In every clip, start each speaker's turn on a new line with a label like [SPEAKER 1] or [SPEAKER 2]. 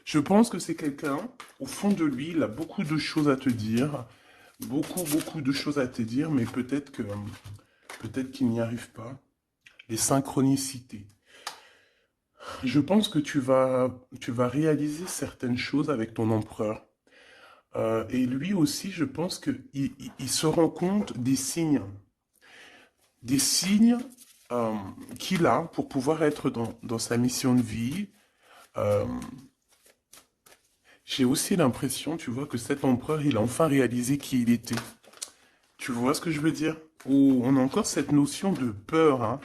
[SPEAKER 1] Je pense que c'est quelqu'un, au fond de lui, il a beaucoup de choses à te dire, beaucoup de choses à te dire, mais peut-être qu'il n'y arrive pas. Les synchronicités. Je pense que tu vas réaliser certaines choses avec ton empereur. Et lui aussi, je pense qu'il se rend compte des signes euh, qu'il a pour pouvoir être dans sa mission de vie. Euh, j'ai aussi l'impression, tu vois, que cet empereur, il a enfin réalisé qui il était. Tu vois ce que je veux dire? Ou on a encore cette notion de peur, hein.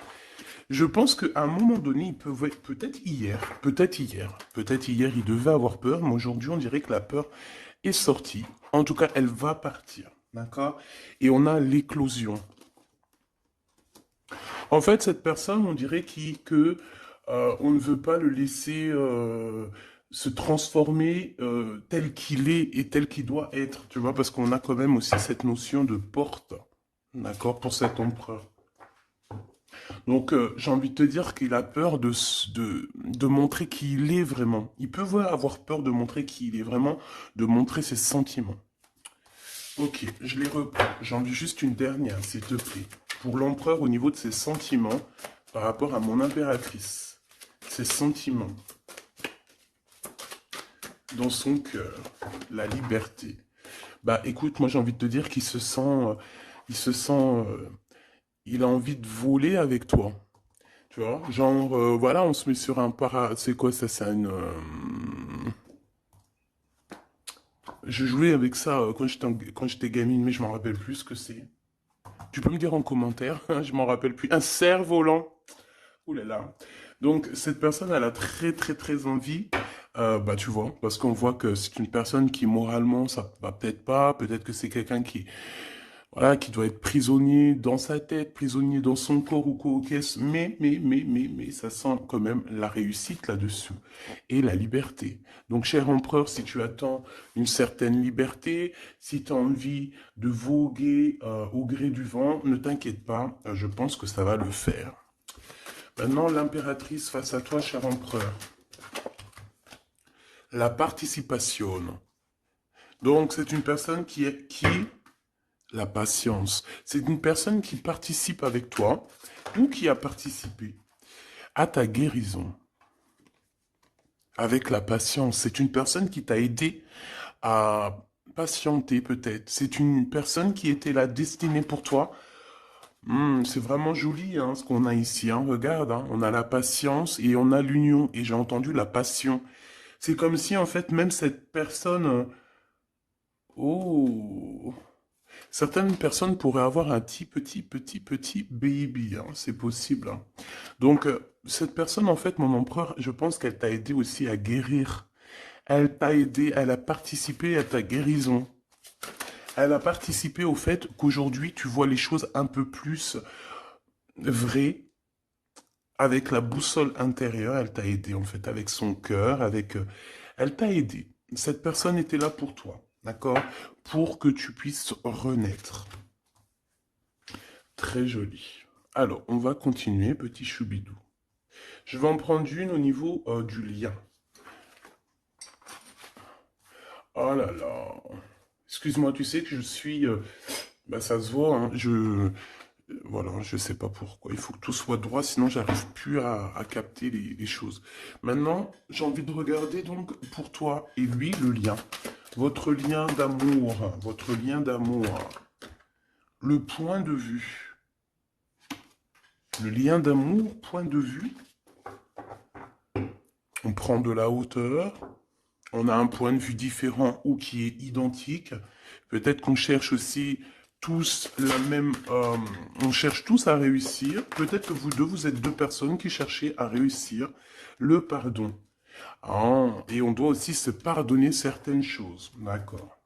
[SPEAKER 1] Je pense qu'à un moment donné, peut-être hier, il devait avoir peur, mais aujourd'hui, on dirait que la peur est sortie. En tout cas, elle va partir, d'accord? Et on a l'éclosion. En fait, cette personne, on dirait on ne veut pas le laisser se transformer tel qu'il est et tel qu'il doit être, tu vois, parce qu'on a quand même aussi cette notion de porte, d'accord, pour cet empereur. Donc, j'ai envie de te dire qu'il a peur de montrer qui il est vraiment. Il peut avoir peur de montrer qui il est vraiment, de montrer ses sentiments. Ok, je les reprends. J'en veux juste une dernière, s'il te plaît. Pour l'empereur, au niveau de ses sentiments, par rapport à mon impératrice. Ses sentiments. Dans son cœur. La liberté. Bah, écoute, moi j'ai envie de te dire il a envie de voler avec toi. Tu vois, genre, voilà, on se met sur un C'est quoi ça? Je jouais avec ça quand j'étais gamine, mais je m'en rappelle plus ce que c'est. Tu peux me dire en commentaire, je m'en rappelle plus. Un cerf-volant. Ouh là là. Donc, cette personne, elle a très, très, très envie, bah, tu vois, parce qu'on voit que c'est une personne qui, moralement, ça va peut-être pas, peut-être que c'est quelqu'un voilà, qui doit être prisonnier dans sa tête, prisonnier dans son corps ou quoi, ok, mais, ça sent quand même la réussite là-dessus et la liberté. Donc, cher empereur, si tu attends une certaine liberté, si tu as envie de voguer au gré du vent, ne t'inquiète pas, je pense que ça va le faire. Maintenant, l'impératrice face à toi, cher empereur. La participation. Donc, c'est une personne la patience. C'est une personne qui participe avec toi ou qui a participé à ta guérison. Avec la patience, c'est une personne qui t'a aidé à patienter peut-être. C'est une personne qui était là destinée pour toi. C'est vraiment joli hein, ce qu'on a ici. Hein. Regarde, hein, on a la patience et on a l'union. Et j'ai entendu la passion. C'est comme si en fait même cette personne... oh, certaines personnes pourraient avoir un petit baby, hein, c'est possible. Hein. Donc, cette personne, en fait, mon empereur, je pense qu'elle t'a aidé aussi à guérir. Elle t'a aidé, elle a participé à ta guérison. Elle a participé au fait qu'aujourd'hui, tu vois les choses un peu plus vraies. Avec la boussole intérieure, elle t'a aidé, en fait, avec son cœur, elle t'a aidé. Cette personne était là pour toi, d'accord? Pour que tu puisses renaître. Très joli. Alors, on va continuer, petit choubidou. Je vais en prendre une au niveau du lien. Oh là là. Excuse-moi, tu sais que je suis... bah, ça se voit, hein, voilà, je sais pas pourquoi. Il faut que tout soit droit, sinon j'arrive plus à capter les choses. Maintenant, j'ai envie de regarder donc pour toi et lui le lien. Votre lien d'amour. Votre lien d'amour. Le point de vue. Le lien d'amour, point de vue. On prend de la hauteur, on a un point de vue différent ou qui est identique. Peut-être qu'on cherche aussi tous on cherche tous à réussir. Peut-être que vous êtes deux personnes qui cherchez à réussir le pardon. Ah, et on doit aussi se pardonner certaines choses. D'accord.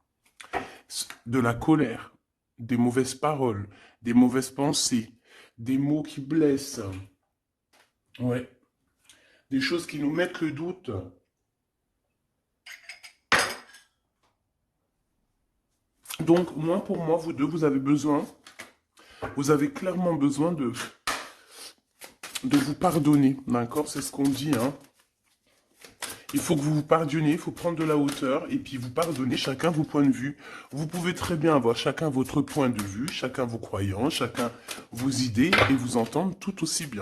[SPEAKER 1] De la colère, des mauvaises paroles, des mauvaises pensées, des mots qui blessent. Ouais. Des choses qui nous mettent le doute. Donc, pour moi, vous deux, vous avez clairement besoin de vous pardonner, d'accord? C'est ce qu'on dit, hein? Il faut que vous vous pardonniez, il faut prendre de la hauteur et puis vous pardonnez chacun vos points de vue. Vous pouvez très bien avoir chacun votre point de vue, chacun vos croyances, chacun vos idées et vous entendre tout aussi bien.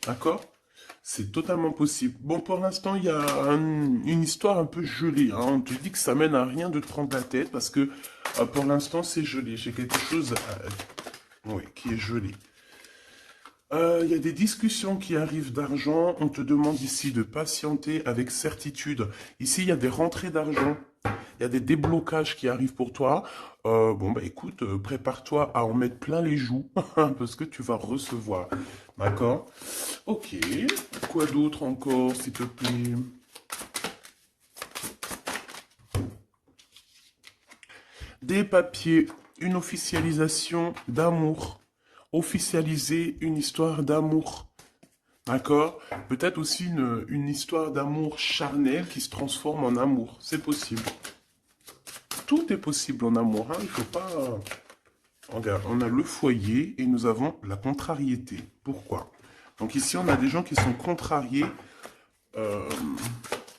[SPEAKER 1] D'accord? C'est totalement possible. Bon, pour l'instant, il y a une histoire un peu gelée, hein. On te dit que ça mène à rien de te prendre la tête parce que pour l'instant, c'est gelé. J'ai quelque chose oui, qui est gelé. Il y a des discussions qui arrivent d'argent. On te demande ici de patienter avec certitude. Ici, il y a des rentrées d'argent. Il y a des déblocages qui arrivent pour toi. Bon, bah écoute, prépare-toi à en mettre plein les joues parce que tu vas recevoir. D'accord? Ok. Quoi d'autre encore, s'il te plaît? Des papiers, une officialisation d'amour. Officialiser une histoire d'amour. D'accord? Peut-être aussi une histoire d'amour charnel qui se transforme en amour. C'est possible. Tout est possible en amour, hein. Il faut pas... Regarde, on a le foyer et nous avons la contrariété. Pourquoi? Donc ici, on a des gens qui sont contrariés. Euh,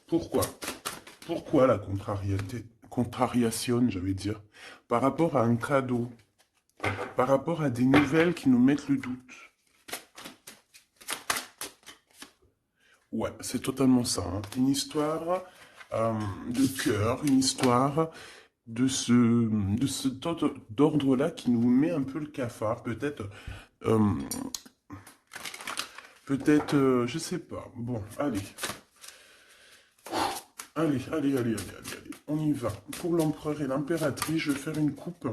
[SPEAKER 1] pourquoi? Pourquoi la contrariété? Contrariation, j'allais dire. Par rapport à un cadeau. Par rapport à des nouvelles qui nous mettent le doute. Ouais, c'est totalement ça, hein. Une histoire de cœur, une histoire de ce d'ordre-là qui nous met un peu le cafard. Euh, je sais pas. Bon, allez. Allez. On y va. Pour l'empereur et l'impératrice, je vais faire une coupe.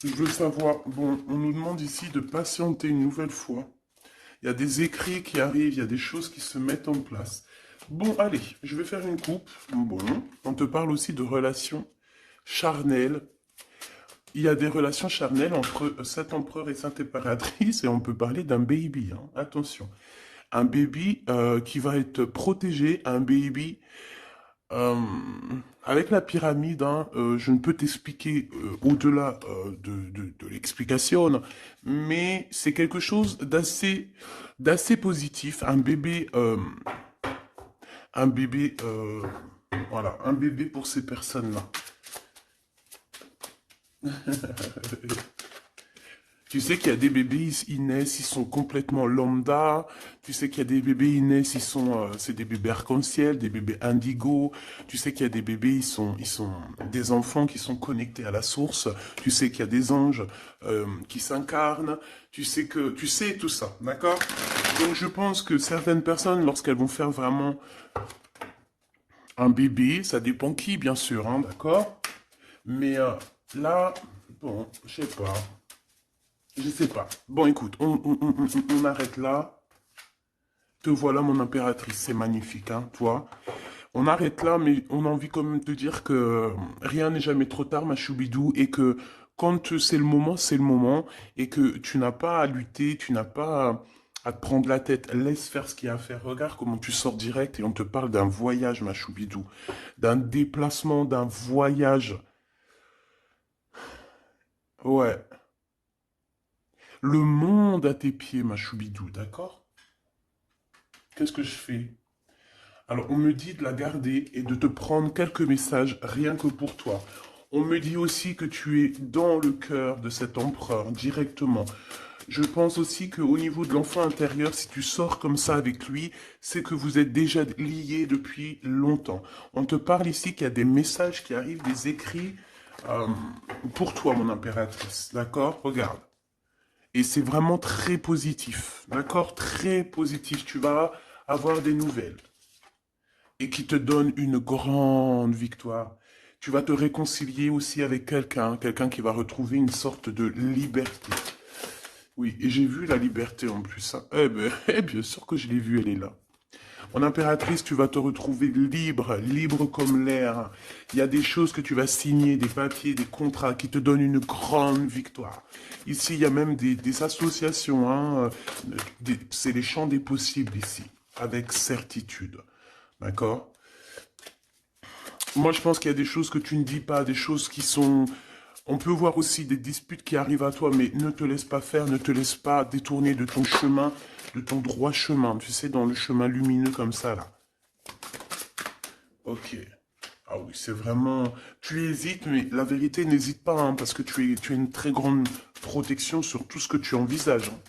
[SPEAKER 1] Je veux savoir, bon, on nous demande ici de patienter une nouvelle fois. Il y a des écrits qui arrivent, il y a des choses qui se mettent en place. Bon, allez, je vais faire une coupe. Bon, on te parle aussi de relations charnelles. Il y a des relations charnelles entre cet empereur et cette impératrice et on peut parler d'un baby, hein. Attention. Un baby qui va être protégé, un baby euh, avec la pyramide, hein, je ne peux t'expliquer au-delà de l'explication, mais c'est quelque chose d'assez positif. Un bébé, voilà, un bébé pour ces personnes-là. Tu sais qu'il y a des bébés, ils naissent, ils sont complètement lambda. Tu sais qu'il y a des bébés, ils naissent, c'est des bébés arc-en-ciel, des bébés indigo. Tu sais qu'il y a des bébés, ils sont des enfants qui sont connectés à la source. Tu sais qu'il y a des anges qui s'incarnent. Tu sais tout ça, d'accord? Donc je pense que certaines personnes, lorsqu'elles vont faire vraiment un bébé, ça dépend qui, bien sûr, hein, d'accord? Mais là, bon, je sais pas. Je sais pas. Bon, écoute, on arrête là. Te voilà, mon impératrice. C'est magnifique, hein, toi. On arrête là, mais on a envie quand même de dire que rien n'est jamais trop tard, ma choubidou, et que quand c'est le moment, et que tu n'as pas à lutter, tu n'as pas à te prendre la tête. Laisse faire ce qu'il y a à faire. Regarde comment tu sors direct et on te parle d'un voyage, ma choubidou. D'un déplacement, d'un voyage. Ouais. Le monde à tes pieds, ma choubidou, d'accord? Qu'est-ce que je fais? Alors, on me dit de la garder et de te prendre quelques messages rien que pour toi. On me dit aussi que tu es dans le cœur de cet empereur directement. Je pense aussi qu'au niveau de l'enfant intérieur, si tu sors comme ça avec lui, c'est que vous êtes déjà liés depuis longtemps. On te parle ici qu'il y a des messages qui arrivent, des écrits euh, pour toi, mon impératrice. D'accord? Regarde. Et c'est vraiment très positif. D'accord? Très positif. Tu vas avoir des nouvelles. Et qui te donne une grande victoire. Tu vas te réconcilier aussi avec quelqu'un, quelqu'un qui va retrouver une sorte de liberté. Oui, et j'ai vu la liberté en plus, hein. Eh ben, bien sûr que je l'ai vue, elle est là. Mon impératrice, tu vas te retrouver libre, libre comme l'air. Il y a des choses que tu vas signer, des papiers, des contrats qui te donnent une grande victoire. Ici, il y a même des associations, hein, c'est les champs des possibles ici, avec certitude. D'accord? Moi, je pense qu'il y a des choses que tu ne dis pas, des choses qui sont... On peut voir aussi des disputes qui arrivent à toi, mais ne te laisse pas faire, ne te laisse pas détourner de ton chemin, de ton droit chemin, tu sais, dans le chemin lumineux comme ça, là. Ok. Ah oui, c'est vraiment... Tu hésites, mais la vérité, n'hésite pas, hein, parce que tu as une très grande protection sur tout ce que tu envisages, hein.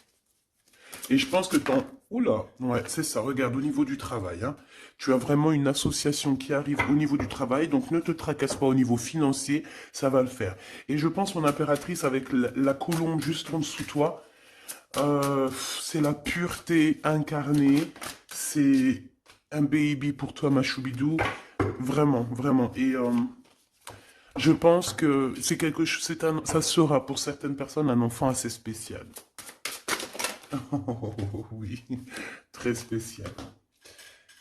[SPEAKER 1] Et je pense que ton... Oula, ouais, c'est ça, regarde, au niveau du travail, hein, tu as vraiment une association qui arrive au niveau du travail, donc ne te tracasse pas au niveau financier, ça va le faire. Et je pense, mon impératrice, avec la colombe juste en dessous de toi, c'est la pureté incarnée, c'est un baby pour toi, ma choubidou, vraiment, vraiment. Et je pense que c'est quelque chose, ça sera pour certaines personnes un enfant assez spécial. Oh, oui, très spécial.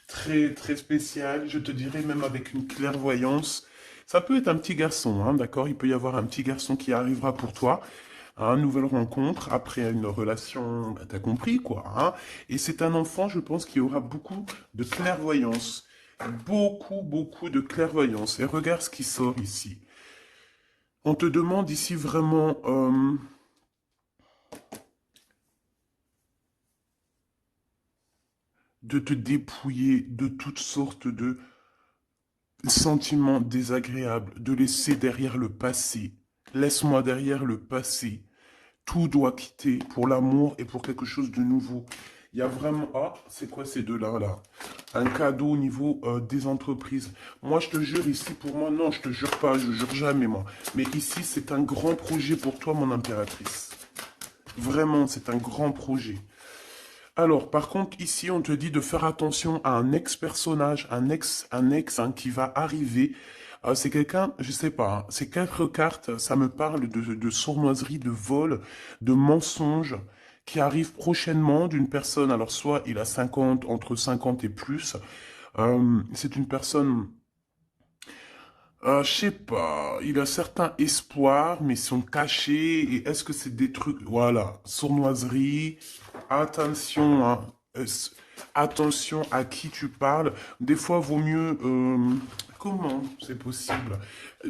[SPEAKER 1] Très, très spécial. Je te dirais même avec une clairvoyance. Ça peut être un petit garçon, hein, d'accord? Il peut y avoir un petit garçon qui arrivera pour toi à une nouvelle rencontre après une relation, bah, t'as compris quoi, hein? Et c'est un enfant, je pense, qui aura beaucoup de clairvoyance. Beaucoup, beaucoup de clairvoyance. Et regarde ce qui sort ici. On te demande ici vraiment de te dépouiller de toutes sortes de sentiments désagréables, de laisser derrière le passé. Laisse-moi derrière le passé. Tout doit quitter pour l'amour et pour quelque chose de nouveau. Il y a vraiment... Ah, c'est quoi ces deux-là, là? Un cadeau au niveau des entreprises. Moi, je te jure, ici, pour moi, non, je te jure pas, je jure jamais, moi. Mais ici, c'est un grand projet pour toi, mon impératrice. Vraiment, c'est un grand projet. Alors, par contre, ici, on te dit de faire attention à un ex-personnage, un ex hein, qui va arriver. C'est quelqu'un, je sais pas, hein, ces quatre cartes, ça me parle de sournoiserie, de vol, de mensonges qui arrivent prochainement d'une personne. Alors, soit il a 50, entre 50 et plus. C'est une personne, je sais pas, il a certains espoirs, mais ils sont cachés. Et est-ce que c'est des trucs, voilà, sournoiserie, attention, hein, attention à qui tu parles. Des fois, vaut mieux, comment c'est possible?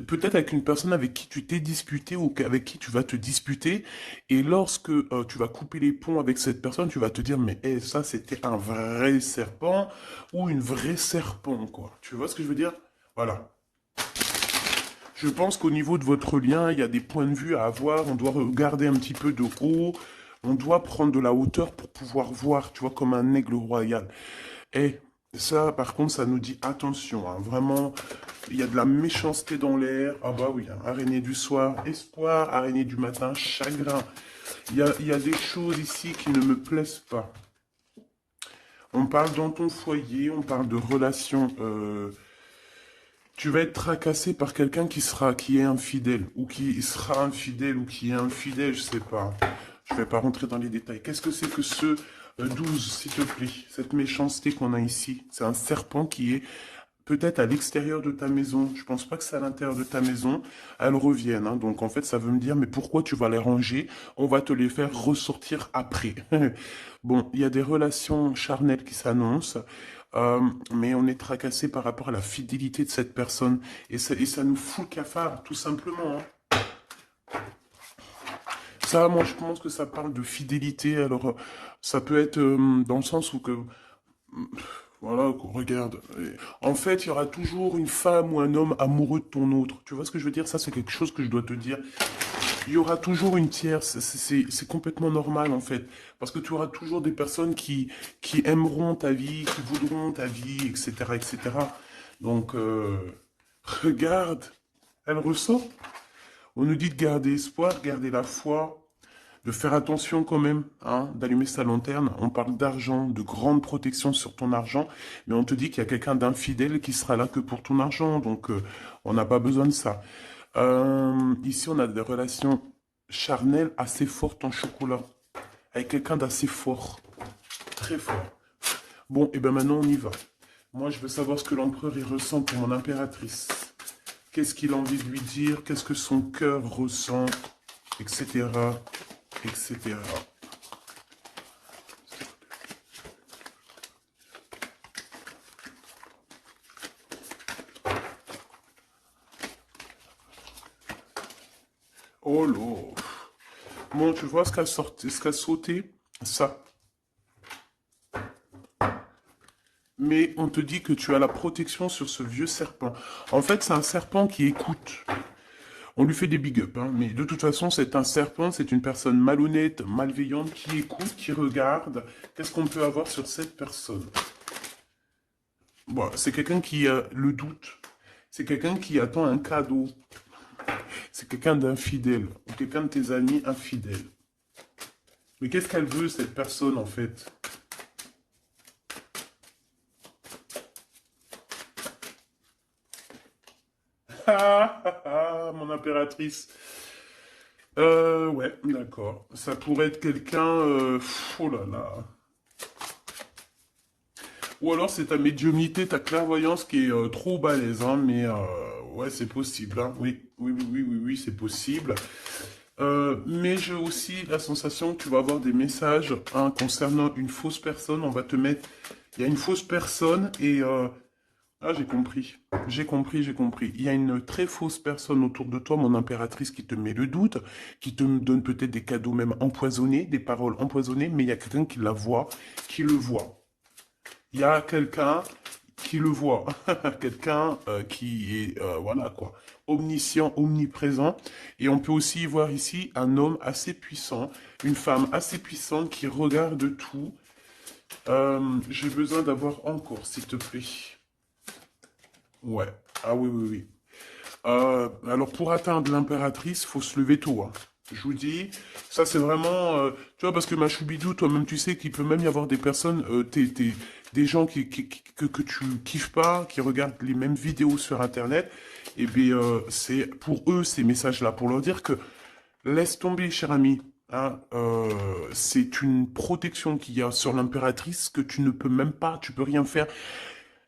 [SPEAKER 1] Peut-être avec une personne avec qui tu t'es disputé ou avec qui tu vas te disputer. Et lorsque tu vas couper les ponts avec cette personne, tu vas te dire, mais ça, c'était un vrai serpent ou une vraie serpent, quoi. Tu vois ce que je veux dire? Voilà. Je pense qu'au niveau de votre lien, il y a des points de vue à avoir. On doit regarder un petit peu de haut. On doit prendre de la hauteur pour pouvoir voir, tu vois, comme un aigle royal. Et ça, par contre, ça nous dit attention, hein, vraiment, il y a de la méchanceté dans l'air. Ah bah oui, hein, araignée du soir, espoir, araignée du matin, chagrin. Il y a des choses ici qui ne me plaisent pas. On parle dans ton foyer, on parle de relations. Tu vas être tracassé par quelqu'un qui est infidèle, ou qui sera infidèle, ou qui est infidèle, je sais pas. Je vais pas rentrer dans les détails. Qu'est-ce que c'est que ce 12, s'il te plaît? Cette méchanceté qu'on a ici. C'est un serpent qui est peut-être à l'extérieur de ta maison. Je pense pas que c'est à l'intérieur de ta maison. Elles reviennent, hein. Donc en fait, ça veut me dire, mais pourquoi tu vas les ranger? On va te les faire ressortir après. Bon, il y a des relations charnelles qui s'annoncent. euh, mais on est tracassé par rapport à la fidélité de cette personne. Et ça nous fout le cafard, tout simplement, hein. Ça, moi, je pense que ça parle de fidélité. Alors, ça peut être dans le sens où que voilà, regarde. En fait, il y aura toujours une femme ou un homme amoureux de ton autre. Tu vois ce que je veux dire? Ça, c'est quelque chose que je dois te dire. Il y aura toujours une tierce. C'est complètement normal, en fait. Parce que tu auras toujours des personnes qui aimeront ta vie, qui voudront ta vie, etc., etc. Donc, regarde. Elle ressort. On nous dit de garder espoir, garder la foi, de faire attention quand même, hein, d'allumer sa lanterne. On parle d'argent, de grande protection sur ton argent, mais on te dit qu'il y a quelqu'un d'infidèle qui sera là que pour ton argent, donc on n'a pas besoin de ça. Ici, on a des relations charnelles assez fortes en chocolat, avec quelqu'un d'assez fort, très fort. Bon, et ben maintenant on y va. Moi, je veux savoir ce que l'empereur il ressent pour mon impératrice. Qu'est-ce qu'il a envie de lui dire, qu'est-ce que son cœur ressent, etc., etc. Oh là. Bon, tu vois ce qu'a sauté? Ça. mais on te dit que tu as la protection sur ce vieux serpent. En fait, c'est un serpent qui écoute. On lui fait des big up, hein, mais de toute façon, c'est un serpent, c'est une personne malhonnête, malveillante, qui écoute, qui regarde. Qu'est-ce qu'on peut avoir sur cette personne? Bon, c'est quelqu'un qui a le doute. C'est quelqu'un qui attend un cadeau. C'est quelqu'un d'infidèle, ou quelqu'un de tes amis infidèles. Mais qu'est-ce qu'elle veut, cette personne, en fait? Ah, ah, ah, mon impératrice. Ouais, d'accord. Ça pourrait être quelqu'un... oh là là. Ou alors c'est ta médiumnité, ta clairvoyance qui est trop balèze, hein, mais ouais, c'est possible, hein. Oui, oui, oui, oui, oui, oui, c'est possible. Mais j'ai aussi la sensation que tu vas avoir des messages, hein, concernant une fausse personne. On va te mettre... Il y a une fausse personne et... ah, j'ai compris. J'ai compris, j'ai compris. Il y a une très fausse personne autour de toi, mon impératrice, qui te met le doute, qui te donne peut-être des cadeaux même empoisonnés, des paroles empoisonnées, mais il y a quelqu'un qui la voit, qui le voit. Il y a quelqu'un qui le voit, quelqu'un qui est, voilà quoi, omniscient, omniprésent. Et on peut aussi voir ici un homme assez puissant, une femme assez puissante qui regarde tout. J'ai besoin d'avoir encore, s'il te plaît. Ouais. Ah oui, oui, oui. Alors pour atteindre l'impératrice, faut se lever tôt, hein. Je vous dis, ça c'est vraiment, tu vois, parce que ma choubidou, toi-même tu sais qu'il peut même y avoir des personnes, des gens que tu kiffes pas, qui regardent les mêmes vidéos sur Internet, et bien c'est pour eux ces messages-là, pour leur dire que laisse tomber, cher ami, hein, c'est une protection qu'il y a sur l'impératrice que tu ne peux même pas, tu peux rien faire.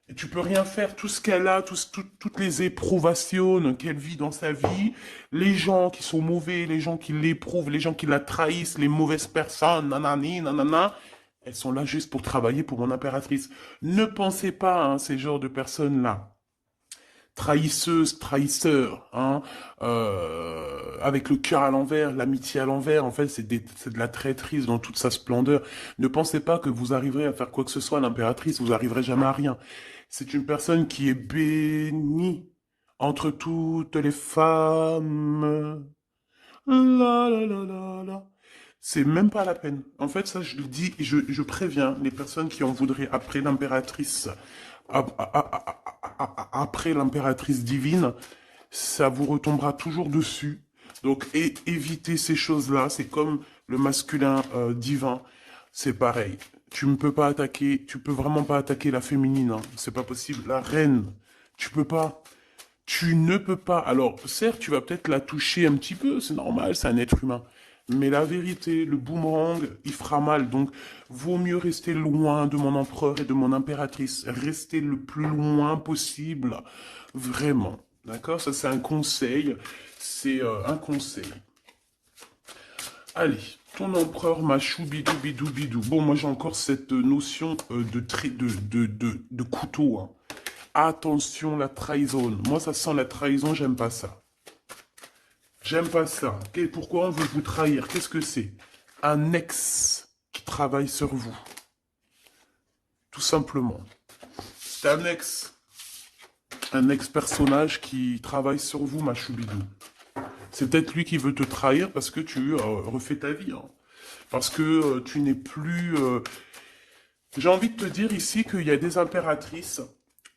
[SPEAKER 1] Et tu peux rien faire, tout ce qu'elle a, toutes les éprouvations qu'elle vit dans sa vie, les gens qui sont mauvais, les gens qui l'éprouvent, les gens qui la trahissent, les mauvaises personnes, nanani, nanana, elles sont là juste pour travailler pour mon impératrice. Ne pensez pas, hein, ces genres de personnes-là, trahisseuses, trahisseurs, hein, avec le cœur à l'envers, l'amitié à l'envers, en fait, c'est de la traîtrise dans toute sa splendeur. Ne pensez pas que vous arriverez à faire quoi que ce soit à l'impératrice, vous arriverez jamais à rien. C'est une personne qui est bénie entre toutes les femmes. La la la la la. C'est même pas la peine. En fait, ça, je le dis, je préviens les personnes qui en voudraient après l'impératrice, après l'impératrice divine, ça vous retombera toujours dessus. Donc, évitez ces choses-là. C'est comme le masculin divin. C'est pareil. Tu ne peux pas attaquer, tu peux vraiment pas attaquer la féminine, hein. C'est pas possible. La reine, tu peux pas. Tu ne peux pas. Alors, certes, tu vas peut-être la toucher un petit peu, c'est normal, c'est un être humain. Mais la vérité, le boomerang, il fera mal. Donc, vaut mieux rester loin de mon empereur et de mon impératrice. Rester le plus loin possible. Vraiment. D'accord? Ça, c'est un conseil. C'est un conseil. Allez, ton empereur machou bidou bidou bidou. Bon, moi j'ai encore cette notion de couteau, hein. Attention, la trahison. Moi, ça sent la trahison, j'aime pas ça. J'aime pas ça. Pourquoi on veut vous trahir? Qu'est-ce que c'est? Un ex qui travaille sur vous. Tout simplement. C'est un ex. Un ex-personnage qui travaille sur vous, ma choubidou. C'est peut-être lui qui veut te trahir parce que tu refais ta vie, hein. Parce que tu n'es plus... J'ai envie de te dire ici qu'il y a des impératrices,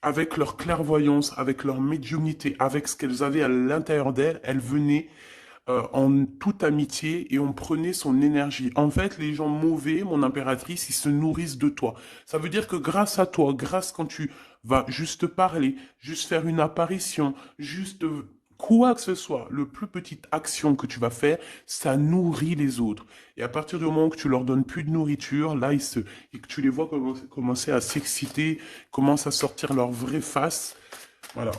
[SPEAKER 1] avec leur clairvoyance, avec leur médiumnité, avec ce qu'elles avaient à l'intérieur d'elles, elles venaient en toute amitié et on prenait son énergie. En fait, les gens mauvais, mon impératrice, ils se nourrissent de toi. Ça veut dire que grâce à toi, grâce quand tu vas juste parler, juste faire une apparition, juste quoi que ce soit, le plus petite action que tu vas faire, ça nourrit les autres. Et à partir du moment que tu leur donnes plus de nourriture, là, et que tu les vois commencer à s'exciter, commencent à sortir leur vraie face, voilà.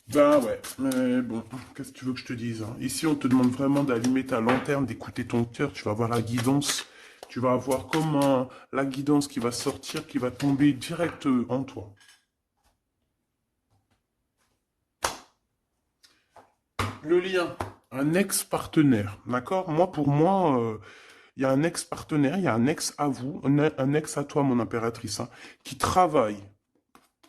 [SPEAKER 1] Ben ouais, mais bon, qu'est-ce que tu veux que je te dise, hein? Ici, on te demande vraiment d'allumer ta lanterne, d'écouter ton cœur, tu vas avoir la guidance, tu vas avoir comment la guidance qui va sortir, qui va tomber direct en toi. Le lien, un ex-partenaire, d'accord? Moi, pour moi, il y a un ex-partenaire, il y a un ex à vous, un ex à toi, mon impératrice, hein, qui travaille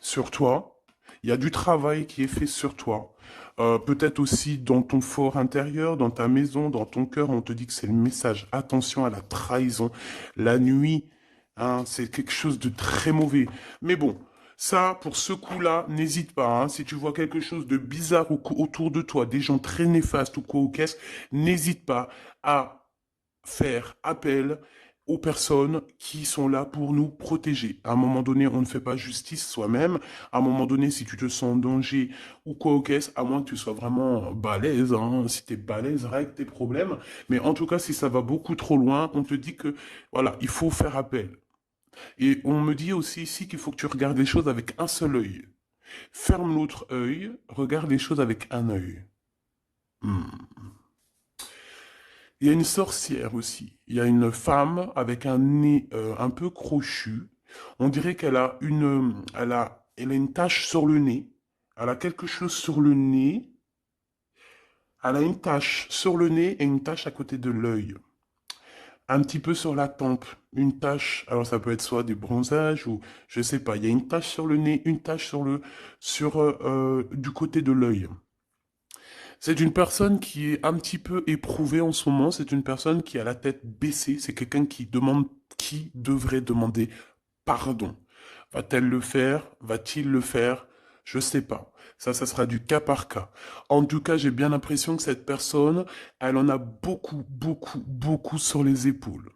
[SPEAKER 1] sur toi. Il y a du travail qui est fait sur toi. Peut-être aussi dans ton fort intérieur, dans ta maison, dans ton cœur, on te dit que c'est le message. Attention à la trahison. La nuit, hein, c'est quelque chose de très mauvais. Mais bon, ça, pour ce coup-là, n'hésite pas. Hein, si tu vois quelque chose de bizarre autour de toi, des gens très néfastes ou quoi ou qu'est-ce, n'hésite pas à faire appel aux personnes qui sont là pour nous protéger. À un moment donné, on ne fait pas justice soi-même. À un moment donné, si tu te sens en danger ou quoi au caisse, à moins que tu sois vraiment balèze, hein, si tu es balèze, règle tes problèmes. Mais en tout cas, si ça va beaucoup trop loin, on te dit que, voilà, il faut faire appel. Et on me dit aussi ici qu'il faut que tu regardes les choses avec un seul œil. Ferme l'autre œil, regarde les choses avec un œil. Hmm. Il y a une sorcière aussi. Il y a une femme avec un nez un peu crochu. On dirait qu'elle a elle a une tache sur le nez. Elle a quelque chose sur le nez. Elle a une tache sur le nez et une tache à côté de l'œil. Un petit peu sur la tempe. Une tache. Alors ça peut être soit du bronzage ou je sais pas. Il y a une tache sur le nez, une tache du côté de l'œil. C'est une personne qui est un petit peu éprouvée en ce moment. C'est une personne qui a la tête baissée. C'est quelqu'un qui devrait demander pardon. Va-t-elle le faire? Va-t-il le faire? Je sais pas. Ça sera du cas par cas. En tout cas, j'ai bien l'impression que cette personne, elle en a beaucoup, beaucoup, beaucoup sur les épaules.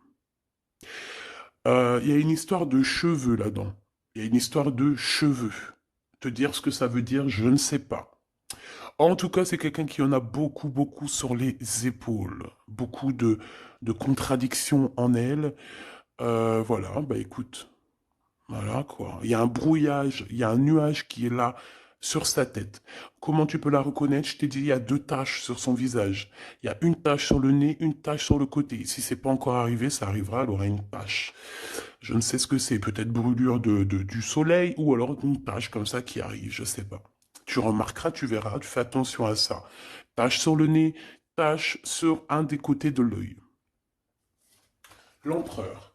[SPEAKER 1] Il y a une histoire de cheveux là-dedans. Il y a une histoire de cheveux. Te dire ce que ça veut dire, je ne sais pas. En tout cas, c'est quelqu'un qui en a beaucoup, beaucoup sur les épaules. Beaucoup de contradictions en elle. Voilà, bah écoute, voilà quoi. Il y a un brouillage, il y a un nuage qui est là sur sa tête. Comment tu peux la reconnaître? Je t'ai dit, il y a deux taches sur son visage. Il y a une tache sur le nez, une tache sur le côté. Si c'est pas encore arrivé, ça arrivera, elle aura une tache. Je ne sais ce que c'est, peut-être brûlure du soleil ou alors une tache comme ça qui arrive, je sais pas. Tu remarqueras, tu verras, tu fais attention à ça. Tache sur le nez, tache sur un des côtés de l'œil. L'empereur.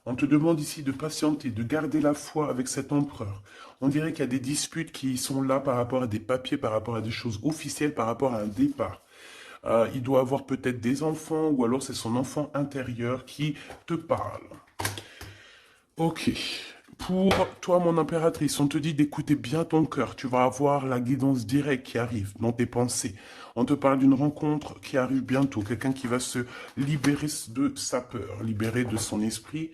[SPEAKER 1] On te demande ici de patienter, de garder la foi avec cet empereur. On dirait qu'il y a des disputes qui sont là par rapport à des papiers, par rapport à des choses officielles, par rapport à un départ. Il doit avoir peut-être des enfants ou alors c'est son enfant intérieur qui te parle. Ok. Pour toi, mon impératrice, on te dit d'écouter bien ton cœur. Tu vas avoir la guidance directe qui arrive dans tes pensées. On te parle d'une rencontre qui arrive bientôt. Quelqu'un qui va se libérer de sa peur, libérer de son esprit,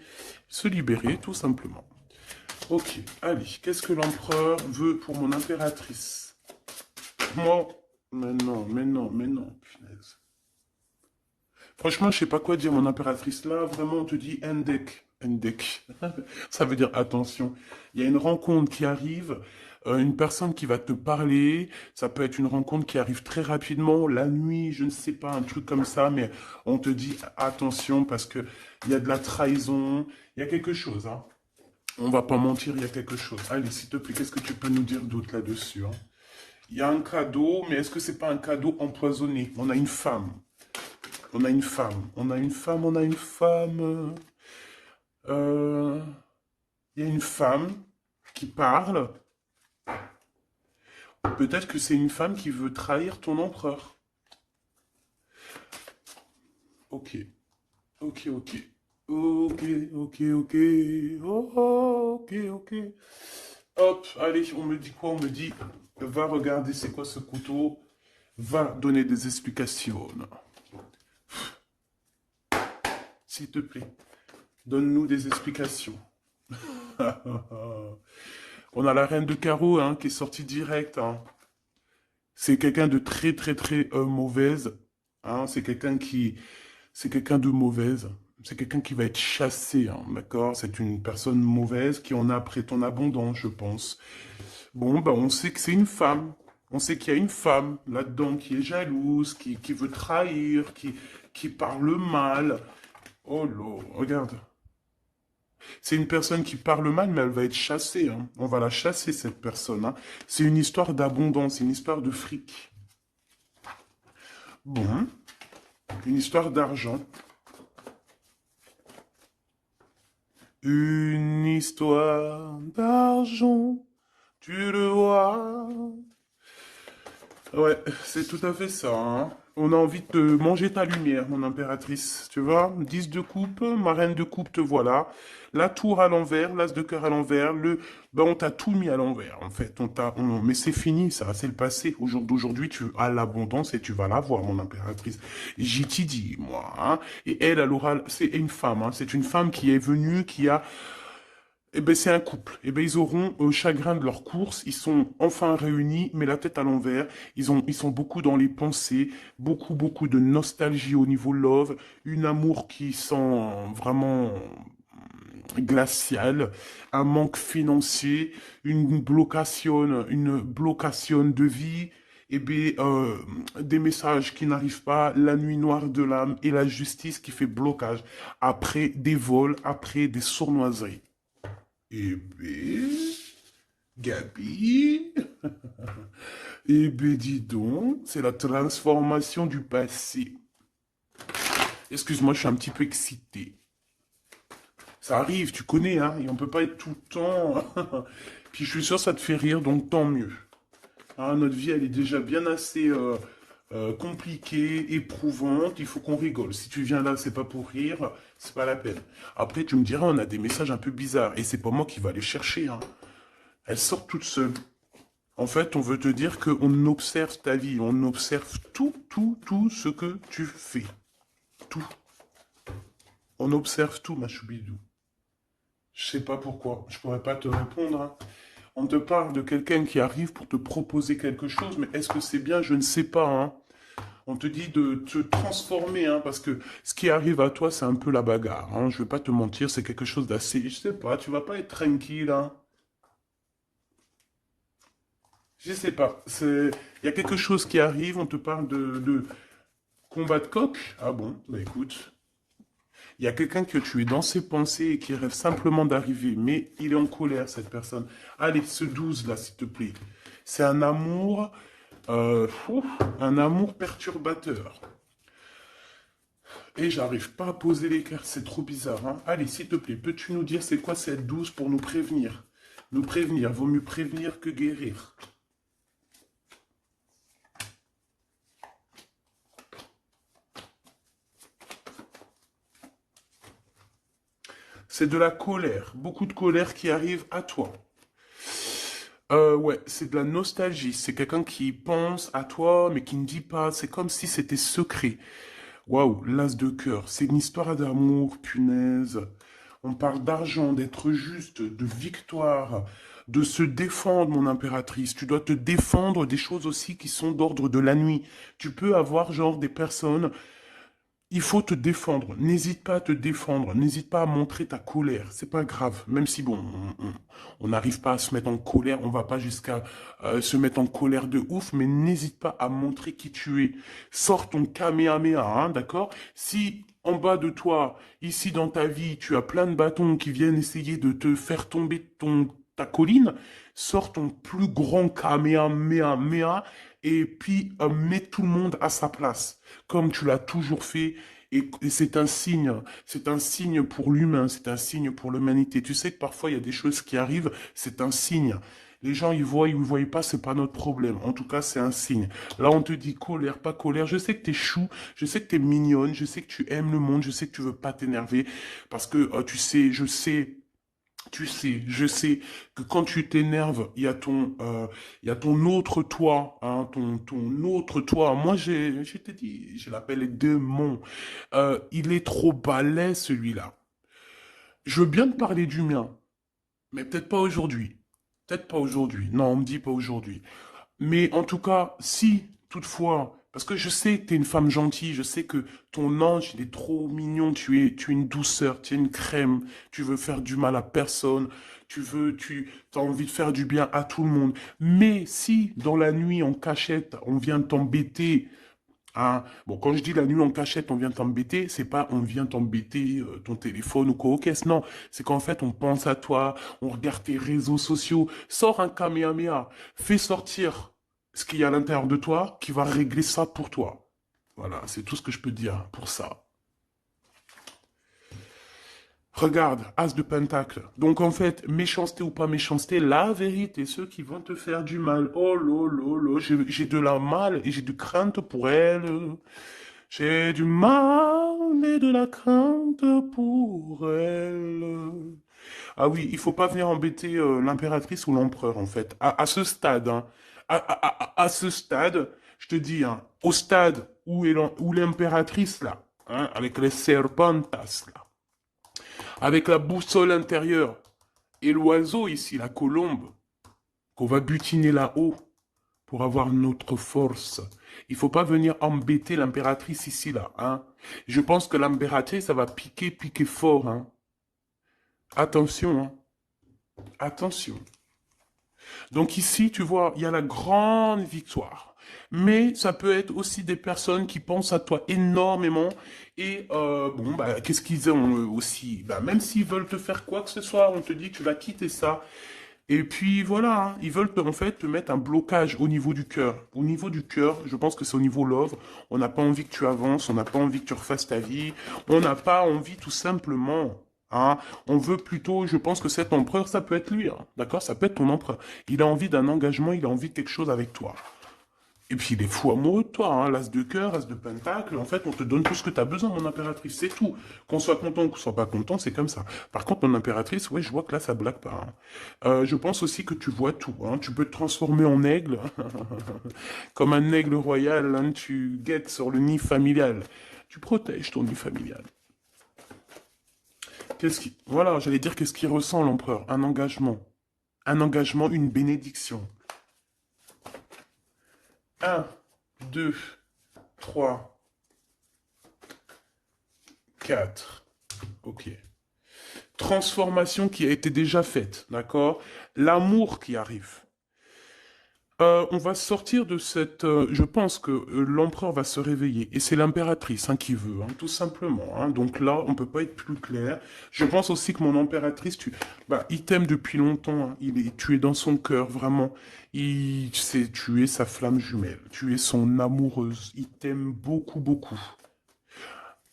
[SPEAKER 1] se libérer tout simplement. Ok, allez, qu'est-ce que l'empereur veut pour mon impératrice? Moi, mais non, mais non, mais non, punaise. Franchement, je sais pas quoi dire, mon impératrice. Là, vraiment, on te dit Endek. Endek. Ça veut dire attention. Il y a une rencontre qui arrive, une personne qui va te parler. Ça peut être une rencontre qui arrive très rapidement, la nuit, je ne sais pas, un truc comme ça, mais on te dit attention parce que il y a de la trahison, il y a quelque chose, hein. On va pas mentir, il y a quelque chose. Allez, s'il te plaît, qu'est-ce que tu peux nous dire d'autre là-dessus, hein? Il y a un cadeau, mais est-ce que c'est pas un cadeau empoisonné? On a une femme. On a une femme. On a une femme, on a une femme. Euh, Il y a une femme qui parle. Peut-être que c'est une femme qui veut trahir ton empereur. Ok. Ok, ok. Ok, ok, ok. Oh, ok, ok. Hop, allez, on me dit quoi? On me dit, va regarder c'est quoi ce couteau. Va donner des explications. S'il te plaît, donne-nous des explications. On a la reine de carreau hein, qui est sortie direct. Hein. C'est quelqu'un de très très très mauvaise. Hein. C'est quelqu'un de mauvaise. C'est quelqu'un qui va être chassé, hein, d'accord? C'est une personne mauvaise qui en a après ton abondance, je pense. Bon, bah on sait que c'est une femme. On sait qu'il y a une femme là-dedans qui est jalouse, qui veut trahir, qui parle mal. Oh là, regarde. C'est une personne qui parle mal, mais elle va être chassée. Hein. On va la chasser, cette personne. Hein. C'est une histoire d'abondance, une histoire de fric. Bon, une histoire d'argent. Une histoire d'argent, tu le vois. Ouais, c'est tout à fait ça, hein. On a envie de manger ta lumière, mon impératrice. Tu vois, 10 de coupe, ma reine de coupe, te voilà. La tour à l'envers, l'as de cœur à l'envers, ben on t'a tout mis à l'envers, en fait. Mais c'est fini, ça, c'est le passé. Au jour d'aujourd'hui, tu as l'abondance et tu vas l'avoir, mon impératrice. J'y t'y dis, moi, hein. Et elle, c'est une femme, hein. C'est une femme qui est venue, qui a eh ben, c'est un couple. Eh ben, ils auront au chagrin de leur course. Ils sont enfin réunis, mais la tête à l'envers. Ils sont beaucoup dans les pensées, beaucoup de nostalgie au niveau love, une amour qui sent vraiment glacial, un manque financier, une blocation de vie. Eh bien, des messages qui n'arrivent pas, la nuit noire de l'âme et la justice qui fait blocage après des vols, après des sournoiseries. Eh ben, Gabi, eh ben dis donc, c'est la transformation du passé. Excuse-moi, je suis un petit peu excité. Ça arrive, tu connais, hein, et on peut pas être tout le temps. Puis je suis sûr que ça te fait rire, donc tant mieux. Hein, notre vie, elle est déjà bien assez compliquée, éprouvante. Il faut qu'on rigole. Si tu viens là, c'est pas pour rire, c'est pas la peine. Après, tu me diras, on a des messages un peu bizarres, et c'est pas moi qui va les chercher, hein. Elles sortent toutes seules. En fait, on veut te dire qu'on observe ta vie, on observe tout ce que tu fais. Tout. On observe tout, ma choubidou. Je sais pas pourquoi, je pourrais pas te répondre, hein. On te parle de quelqu'un qui arrive pour te proposer quelque chose, mais est-ce que c'est bien? Je ne sais pas, hein. On te dit de te transformer, hein, parce que ce qui arrive à toi, c'est un peu la bagarre, hein. Je vais pas te mentir, c'est quelque chose d'assez... Je sais pas, tu vas pas être tranquille, hein. Je sais pas. Il y a quelque chose qui arrive, on te parle de combat de coq. Ah bon, bah écoute. Il y a quelqu'un que tu es dans ses pensées et qui rêve simplement d'arriver, mais il est en colère, cette personne. Allez, ce 12 là, s'il te plaît. C'est un amour perturbateur. Et j'arrive pas à poser les cartes, c'est trop bizarre, hein. Allez, s'il te plaît, peux-tu nous dire c'est quoi cette 12 pour nous prévenir? Nous prévenir, vaut mieux prévenir que guérir. C'est de la colère, beaucoup de colère qui arrive à toi. Ouais, c'est de la nostalgie. C'est quelqu'un qui pense à toi, mais qui ne dit pas. C'est comme si c'était secret. Waouh, l'as de cœur. C'est une histoire d'amour, punaise. On parle d'argent, d'être juste, de victoire, de se défendre, mon impératrice. Tu dois te défendre des choses aussi qui sont d'ordre de la nuit. Tu peux avoir genre des personnes. Il faut te défendre. N'hésite pas à te défendre. N'hésite pas à montrer ta colère. C'est pas grave. Même si bon, on n'arrive pas à se mettre en colère, on va pas jusqu'à se mettre en colère de ouf, mais n'hésite pas à montrer qui tu es. Sors ton kamehameha, hein, d'accord? Si en bas de toi, ici dans ta vie, tu as plein de bâtons qui viennent essayer de te faire tomber ta colline, sors ton plus grand kamehameha et puis mets tout le monde à sa place comme tu l'as toujours fait. Et c'est un signe pour l'humain, c'est un signe pour l'humanité. Tu sais que parfois il y a des choses qui arrivent, c'est un signe. Les gens, ils voient pas, c'est pas notre problème. En tout cas, c'est un signe. Là, on te dit colère, pas colère. Je sais que t'es chou, je sais que t'es mignonne, je sais que tu aimes le monde, je sais que tu veux pas t'énerver. Parce que, tu sais, je sais que quand tu t'énerves, il y a ton autre toi, hein, ton autre toi. Moi, je t'ai dit, je l'appelle démon. Il est trop balèze, celui-là. Je veux bien te parler du mien, mais peut-être pas aujourd'hui. Peut-être pas aujourd'hui. Non, on me dit pas aujourd'hui. Mais en tout cas, si, toutefois, parce que je sais que tu es une femme gentille, je sais que ton ange, il est trop mignon, tu es une douceur, tu es une crème, tu veux faire du mal à personne, tu as envie de faire du bien à tout le monde. Mais si, dans la nuit, en cachette, on vient t'embêter, hein, bon, quand je dis la nuit en cachette, on vient t'embêter, c'est pas on vient t'embêter ton téléphone ou quoi au caisse, non. C'est qu'en fait, on pense à toi, on regarde tes réseaux sociaux, sors un kamehameha, fais sortir ce qu'il y a à l'intérieur de toi qui va régler ça pour toi. Voilà, c'est tout ce que je peux dire pour ça. Regarde, As de Pentacle. Donc en fait, méchanceté ou pas méchanceté, la vérité, ceux qui vont te faire du mal. Oh là, j'ai de la mal et j'ai de crainte pour elle. J'ai du mal et de la crainte pour elle. Ah oui, il faut pas venir embêter l'impératrice ou l'empereur en fait. À ce stade, hein, à ce stade, je te dis, hein, au stade où l'impératrice là, hein, avec les serpentas là, avec la boussole intérieure et l'oiseau ici, la colombe, qu'on va butiner là-haut pour avoir notre force. Il faut pas venir embêter l'impératrice ici là, hein. Je pense que l'impératrice, ça va piquer fort, hein. Attention, hein. Attention. Donc ici, tu vois, il y a la grande victoire. Mais ça peut être aussi des personnes qui pensent à toi énormément. Et bon, bah, qu'est-ce qu'ils ont aussi? Bah, même s'ils veulent te faire quoi que ce soit, on te dit que tu vas quitter ça. Et puis voilà, hein, ils veulent en fait te mettre un blocage au niveau du cœur. Au niveau du cœur, je pense que c'est au niveau love. On n'a pas envie que tu avances, on n'a pas envie que tu refasses ta vie, on n'a pas envie tout simplement. Hein, on veut plutôt, je pense que cet empereur, ça peut être lui, hein, d'accord? Ça peut être ton empereur. Il a envie d'un engagement, il a envie de quelque chose avec toi. Et puis il est fou amoureux de toi, hein, l'as de cœur, as de pentacle, en fait on te donne tout ce que tu as besoin, mon impératrice, c'est tout. Qu'on soit content ou qu'on soit pas content, c'est comme ça. Par contre, mon impératrice, ouais, je vois que là ça blague pas. Hein. Je pense aussi que tu vois tout, hein. Tu peux te transformer en aigle, comme un aigle royal, hein, tu guettes sur le nid familial. Tu protèges ton nid familial. Voilà, j'allais dire qu'est-ce qu'il ressent l'empereur? Un engagement. Un engagement, une bénédiction. Un, 2, 3, 4. Ok. Transformation qui a été déjà faite, d'accord? L'amour qui arrive. On va sortir de cette... je pense que l'empereur va se réveiller. Et c'est l'impératrice hein, qui veut, hein, tout simplement. Hein. Donc là, on peut pas être plus clair. Je pense aussi que mon impératrice, bah, il t'aime depuis longtemps. Hein. Tu es dans son cœur, vraiment. Tu es sa flamme jumelle. Tu es son amoureuse. Il t'aime beaucoup, beaucoup.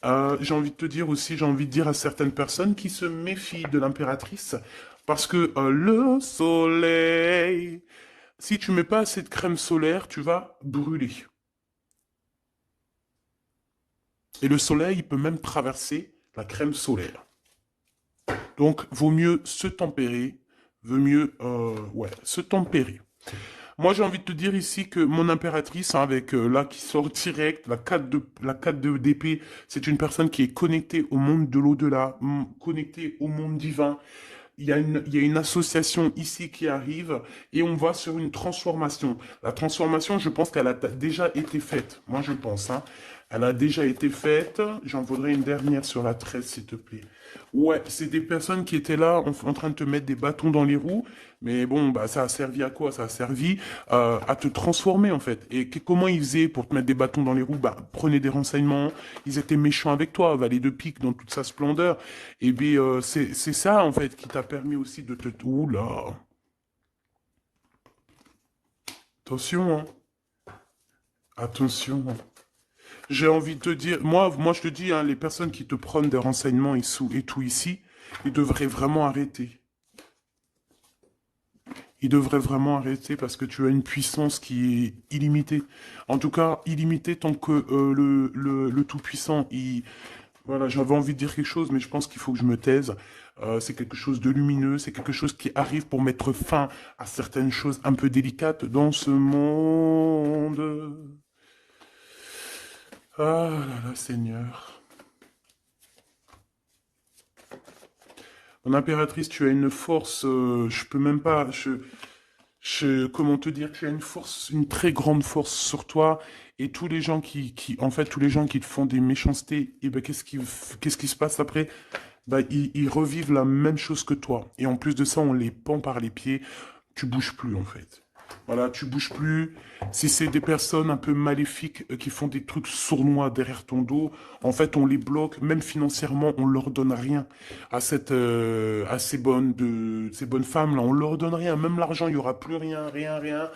[SPEAKER 1] J'ai envie de te dire aussi, j'ai envie de dire à certaines personnes qui se méfient de l'impératrice, parce que le soleil, si tu mets pas assez de crème solaire, tu vas brûler. Et le soleil, il peut même traverser la crème solaire. Donc, vaut mieux se tempérer, vaut mieux, ouais, se tempérer. Moi, j'ai envie de te dire ici que mon impératrice, hein, avec là qui sort direct, la 4 d'épée, c'est une personne qui est connectée au monde de l'au-delà, connectée au monde divin. Il y a une association ici qui arrive et on va sur une transformation. La transformation, je pense qu'elle a déjà été faite. Moi, je pense. Hein. Elle a déjà été faite. J'en voudrais une dernière sur la 13, s'il te plaît. Ouais, c'est des personnes qui étaient là en train de te mettre des bâtons dans les roues. Mais bon, bah, ça a servi à quoi? Ça a servi à te transformer, en fait. Et comment ils faisaient pour te mettre des bâtons dans les roues? Bah, prenez des renseignements. Ils étaient méchants avec toi, valet de pique dans toute sa splendeur. Et bien, c'est ça, en fait, qui t'a permis aussi de te... Ouh là! Attention, hein. Attention. Hein. J'ai envie de te dire... Moi, je te dis, hein, les personnes qui te prennent des renseignements et tout ici, ils devraient vraiment arrêter. Ils devraient vraiment arrêter parce que tu as une puissance qui est illimitée. En tout cas, illimitée tant que le Tout-Puissant, voilà, j'avais envie de dire quelque chose, mais je pense qu'il faut que je me taise. C'est quelque chose de lumineux, c'est quelque chose qui arrive pour mettre fin à certaines choses un peu délicates dans ce monde. Ah là là, Seigneur. Mon impératrice, tu as une force, je peux même pas, comment te dire, tu as une force, une très grande force sur toi, et tous les gens en fait, tous les gens qui te font des méchancetés, et ben, qu'est-ce qui se passe après? Bah, ils revivent la même chose que toi. Et en plus de ça, on les pend par les pieds. Tu bouges plus, en fait. Voilà, tu bouges plus. Si c'est des personnes un peu maléfiques qui font des trucs sournois derrière ton dos, en fait, on les bloque. Même financièrement, on leur donne rien à ces bonnes femmes là. On leur donne rien. Même l'argent, il y aura plus rien, rien.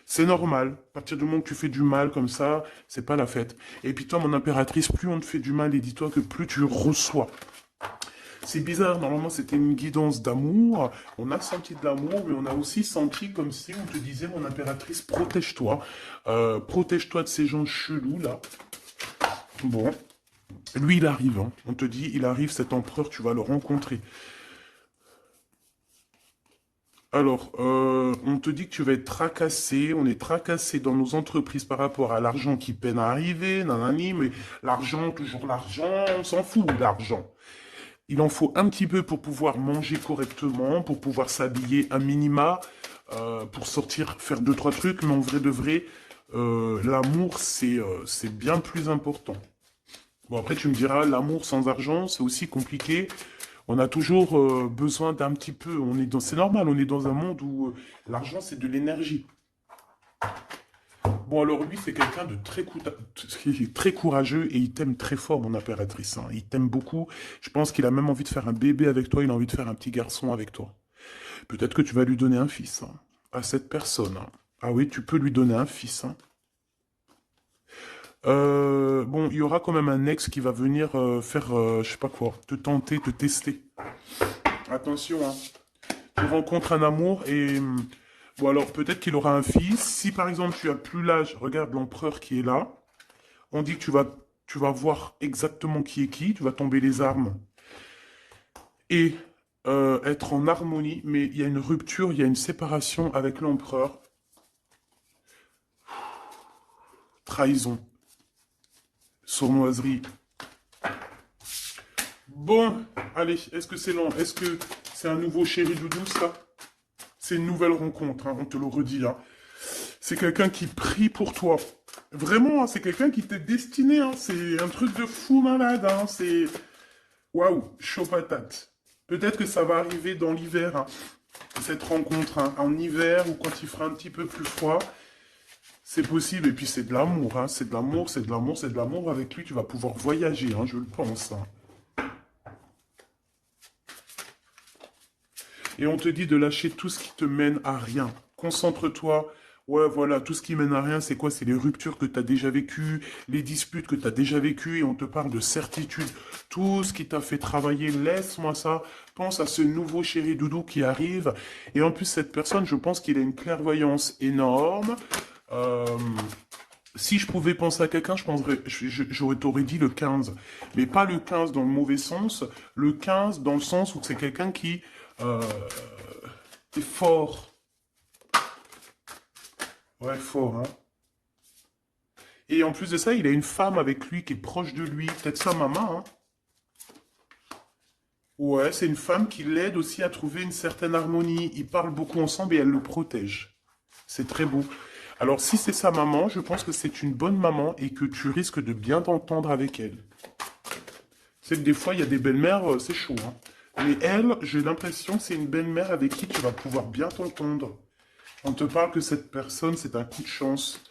[SPEAKER 1] C'est normal. À partir du moment que tu fais du mal comme ça, c'est pas la fête. Et puis toi, mon impératrice, plus on te fait du mal, et dis-toi que plus tu reçois. C'est bizarre, normalement c'était une guidance d'amour. On a senti de l'amour, mais on a aussi senti comme si on te disait, mon impératrice, protège-toi. Protège-toi de ces gens chelous là. Bon, lui il arrive, hein. On te dit, il arrive, cet empereur, tu vas le rencontrer. Alors, on te dit que tu vas être tracassé, on est tracassé dans nos entreprises par rapport à l'argent qui peine à arriver, nanani, mais l'argent, toujours l'argent, on s'en fout de l'argent. Il en faut un petit peu pour pouvoir manger correctement, pour pouvoir s'habiller un minima, pour sortir, faire deux, trois trucs, mais en vrai de vrai, l'amour, c'est bien plus important. Bon, après, tu me diras, l'amour sans argent, c'est aussi compliqué. On a toujours besoin d'un petit peu. C'est normal, on est dans un monde où l'argent, c'est de l'énergie. Bon, alors lui, c'est quelqu'un de très courageux et il t'aime très fort, mon impératrice, hein. Il t'aime beaucoup. Je pense qu'il a même envie de faire un bébé avec toi, il a envie de faire un petit garçon avec toi. Peut-être que tu vas lui donner un fils, hein, à cette personne, hein. Ah oui, tu peux lui donner un fils, hein. Bon, il y aura quand même un ex qui va venir faire, je sais pas quoi, te tenter, te tester. Attention, hein. Tu rencontres un amour et bon alors peut-être qu'il aura un fils. Si par exemple tu as plus l'âge, regarde l'empereur qui est là. On dit que tu vas voir exactement qui est qui. Tu vas tomber les armes et être en harmonie. Mais il y a une rupture, il y a une séparation avec l'empereur. Trahison, sournoiserie. Bon, allez, est-ce que c'est long? Est-ce que c'est un nouveau chéri doudou ça? C'est une nouvelle rencontre, hein, on te le redit, hein. C'est quelqu'un qui prie pour toi. Vraiment, hein, c'est quelqu'un qui t'est destiné, hein. C'est un truc de fou malade, hein. C'est... Waouh, chaud patate. Peut-être que ça va arriver dans l'hiver, hein, cette rencontre, hein, en hiver ou quand il fera un petit peu plus froid. C'est possible, et puis c'est de l'amour, hein. C'est de l'amour, c'est de l'amour, c'est de l'amour. Avec lui, tu vas pouvoir voyager, hein, je le pense, hein. Et on te dit de lâcher tout ce qui te mène à rien. Concentre-toi. Ouais, voilà, tout ce qui mène à rien, c'est quoi? C'est les ruptures que tu as déjà vécues, les disputes que tu as déjà vécues, et on te parle de certitude. Tout ce qui t'a fait travailler, laisse-moi ça. Pense à ce nouveau chéri doudou qui arrive. Et en plus, cette personne, je pense qu'il a une clairvoyance énorme. Euh, Si je pouvais penser à quelqu'un, t'aurais dit le 15. Mais pas le 15 dans le mauvais sens, le 15 dans le sens où c'est quelqu'un qui euh, est fort. Ouais, fort, hein. Et en plus de ça, il a une femme avec lui qui est proche de lui, peut-être sa maman, hein. Ouais, c'est une femme qui l'aide aussi à trouver une certaine harmonie. Ils parlent beaucoup ensemble et elle le protège. C'est très beau. Alors, si c'est sa maman, je pense que c'est une bonne maman et que tu risques de bien t'entendre avec elle. C'est que des fois, il y a des belles-mères, c'est chaud, hein. Mais elle, j'ai l'impression que c'est une belle-mère avec qui tu vas pouvoir bien t'entendre. On te parle que cette personne, c'est un coup de chance.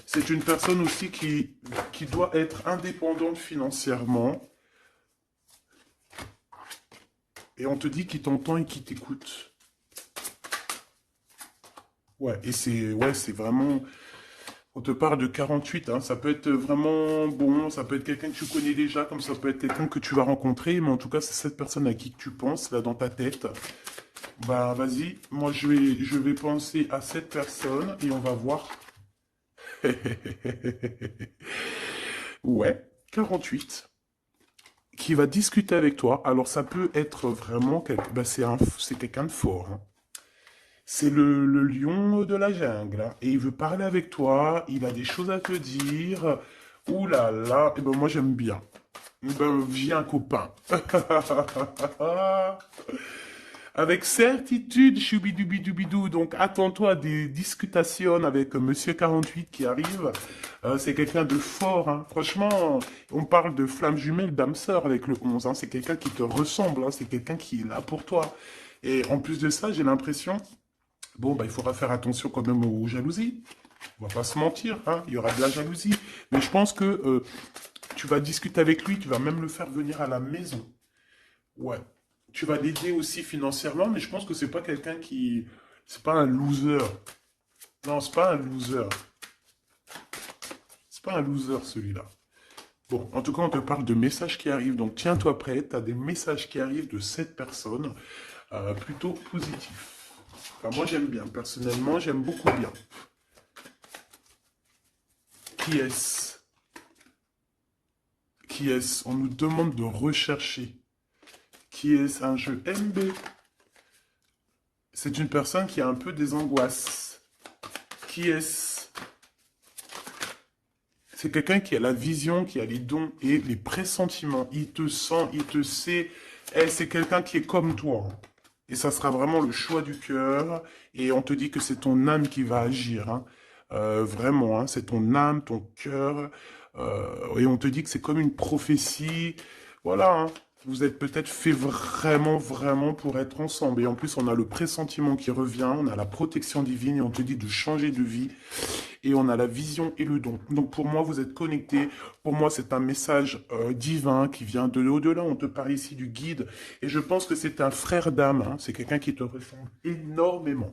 [SPEAKER 1] C'est une personne aussi qui doit être indépendante financièrement. Et on te dit qu'il t'entend et qu'il t'écoute. Ouais, et c'est vraiment... On te parle de 48, hein. Ça peut être vraiment bon, ça peut être quelqu'un que tu connais déjà, comme ça peut être quelqu'un que tu vas rencontrer, mais en tout cas, c'est cette personne à qui tu penses, là, dans ta tête. Bah, vas-y, moi, je vais penser à cette personne et on va voir. Ouais, 48. Qui va discuter avec toi. Alors, ça peut être vraiment... Bah, c'est quelqu'un de fort, hein. C'est le lion de la jungle, hein. Et il veut parler avec toi, il a des choses à te dire. Ouh là là, et ben moi j'aime bien. Eh ben viens copain. Avec certitude, choubidoubidoubidou. Donc attends-toi à des discutations avec Monsieur 48 qui arrive. C'est quelqu'un de fort, hein. Franchement, on parle de flamme jumelle, d'âme sœur avec le 11, hein. C'est quelqu'un qui te ressemble, hein. C'est quelqu'un qui est là pour toi. Et en plus de ça, j'ai l'impression bon, bah, il faudra faire attention quand même aux jalousies. On va pas se mentir, hein, il y aura de la jalousie. Mais je pense que tu vas discuter avec lui, tu vas même le faire venir à la maison. Ouais. Tu vas l'aider aussi financièrement, mais je pense que c'est pas quelqu'un qui... C'est pas un loser. Non, c'est pas un loser. C'est pas un loser, celui-là. Bon, en tout cas, on te parle de messages qui arrivent. Donc, tiens-toi prêt. Tu as des messages qui arrivent de cette personne. Plutôt positifs. Enfin, moi, j'aime bien. Personnellement, j'aime beaucoup bien. Qui est-ce? Qui est-ce? On nous demande de rechercher. Qui est-ce? Un jeu MB. C'est une personne qui a un peu des angoisses. Qui est-ce? C'est quelqu'un qui a la vision, qui a les dons et les pressentiments. Il te sent, il te sait. Eh, c'est quelqu'un qui est comme toi, hein. Et ça sera vraiment le choix du cœur. Et on te dit que c'est ton âme qui va agir, hein. Vraiment, hein, c'est ton âme, ton cœur. Et on te dit que c'est comme une prophétie. Voilà, hein. Vous êtes peut-être fait vraiment, vraiment pour être ensemble. Et en plus, on a le pressentiment qui revient, on a la protection divine et on te dit de changer de vie. Et on a la vision et le don. Donc pour moi, vous êtes connectés. Pour moi, c'est un message divin qui vient de l'au-delà. On te parle ici du guide. Et je pense que c'est un frère d'âme, hein. C'est quelqu'un qui te ressemble énormément.